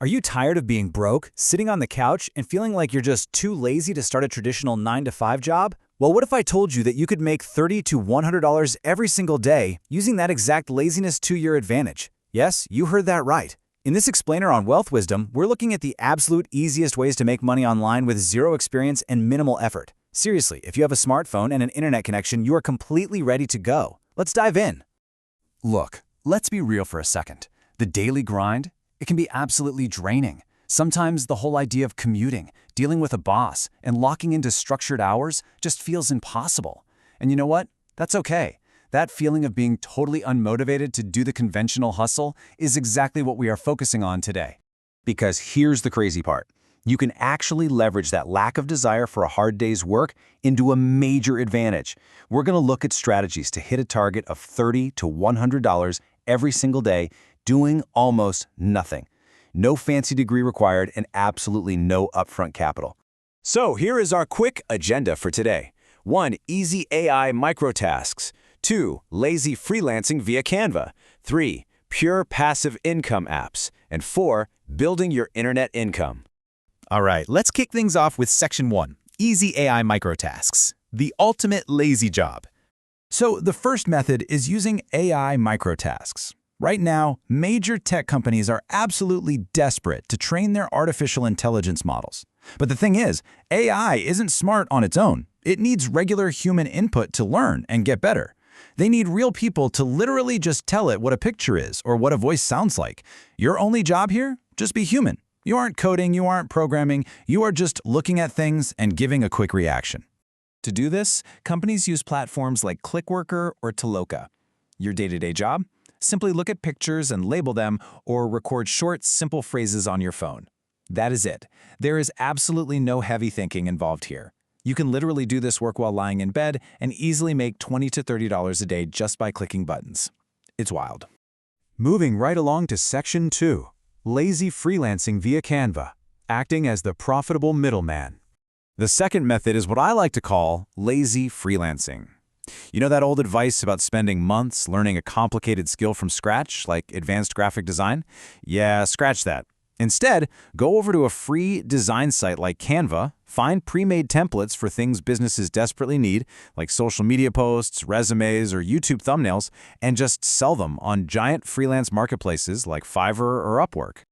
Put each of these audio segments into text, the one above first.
Are you tired of being broke, sitting on the couch, and feeling like you're just too lazy to start a traditional 9-to-5 job? Well, what if I told you that you could make $30 to $100 every single day using that exact laziness to your advantage? Yes, you heard that right. In this explainer on Wealth Wisdom, we're looking at the absolute easiest ways to make money online with zero experience and minimal effort. Seriously, if you have a smartphone and an internet connection, you are completely ready to go. Let's dive in. Look, let's be real for a second. The daily grind? It can be absolutely draining. Sometimes the whole idea of commuting, dealing with a boss, and locking into structured hours just feels impossible. And you know what? That's okay. That feeling of being totally unmotivated to do the conventional hustle is exactly what we are focusing on today. Because here's the crazy part. You can actually leverage that lack of desire for a hard day's work into a major advantage. We're going to look at strategies to hit a target of $30 to $100 every single day, doing almost nothing. No fancy degree required and absolutely no upfront capital. So here is our quick agenda for today. 1. Easy AI microtasks. 2. Lazy freelancing via Canva. 3. Pure passive income apps. And 4. Building your internet income. All right, let's kick things off with Section 1, Easy AI Microtasks, the ultimate lazy job. So the first method is using AI microtasks. Right now, major tech companies are absolutely desperate to train their artificial intelligence models. But the thing is, AI isn't smart on its own. It needs regular human input to learn and get better. They need real people to literally just tell it what a picture is or what a voice sounds like. Your only job here? Just be human. You aren't coding, you aren't programming, you are just looking at things and giving a quick reaction. To do this, companies use platforms like Clickworker or Toloka. Your day-to-day job? Simply look at pictures and label them or record short, simple phrases on your phone. That is it. There is absolutely no heavy thinking involved here. You can literally do this work while lying in bed and easily make $20 to $30 a day just by clicking buttons. It's wild. Moving right along to Section 2, Lazy Freelancing via Canva, acting as the profitable middleman. The second method is what I like to call lazy freelancing. You know that old advice about spending months learning a complicated skill from scratch, like advanced graphic design? Yeah, scratch that. Instead, go over to a free design site like Canva, find pre-made templates for things businesses desperately need, like social media posts, resumes, or YouTube thumbnails, and just sell them on giant freelance marketplaces like Fiverr or Upwork.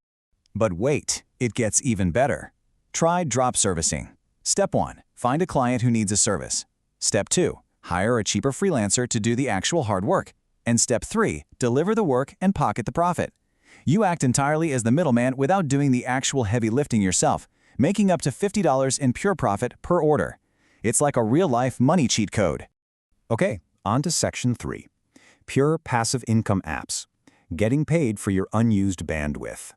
But wait, it gets even better. Try drop servicing. Step 1, find a client who needs a service. Step 2, hire a cheaper freelancer to do the actual hard work. And Step 3, deliver the work and pocket the profit. You act entirely as the middleman without doing the actual heavy lifting yourself, making up to $50 in pure profit per order. It's like a real-life money cheat code. Okay, on to Section 3, Pure Passive Income Apps, getting paid for your unused bandwidth.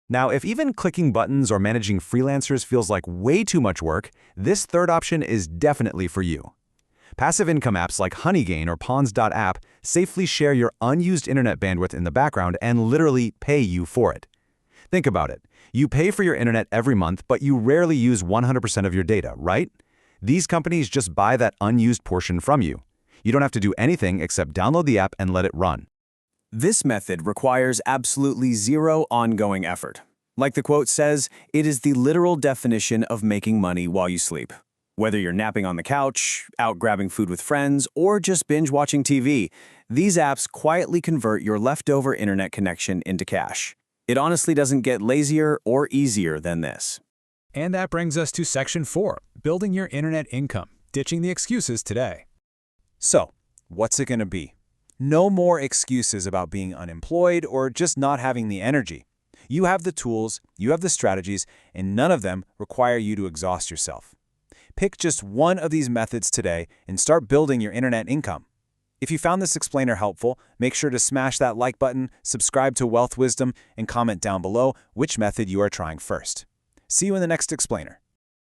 Now, if even clicking buttons or managing freelancers feels like way too much work, this third option is definitely for you. Passive income apps like Honeygain or Pawns.app safely share your unused internet bandwidth in the background and literally pay you for it. Think about it. You pay for your internet every month, but you rarely use 100% of your data, right? These companies just buy that unused portion from you. You don't have to do anything except download the app and let it run. This method requires absolutely zero ongoing effort. Like the quote says, it is the literal definition of making money while you sleep. Whether you're napping on the couch, out grabbing food with friends, or just binge watching TV, these apps quietly convert your leftover internet connection into cash. It honestly doesn't get lazier or easier than this. And that brings us to Section 4, Building Your Internet Income, ditching the excuses today. So, what's it going to be? No more excuses about being unemployed or just not having the energy. You have the tools, you have the strategies, and none of them require you to exhaust yourself. Pick just one of these methods today and start building your internet income. If you found this explainer helpful, make sure to smash that like button, subscribe to Wealth Wisdom, and comment down below which method you are trying first. See you in the next explainer.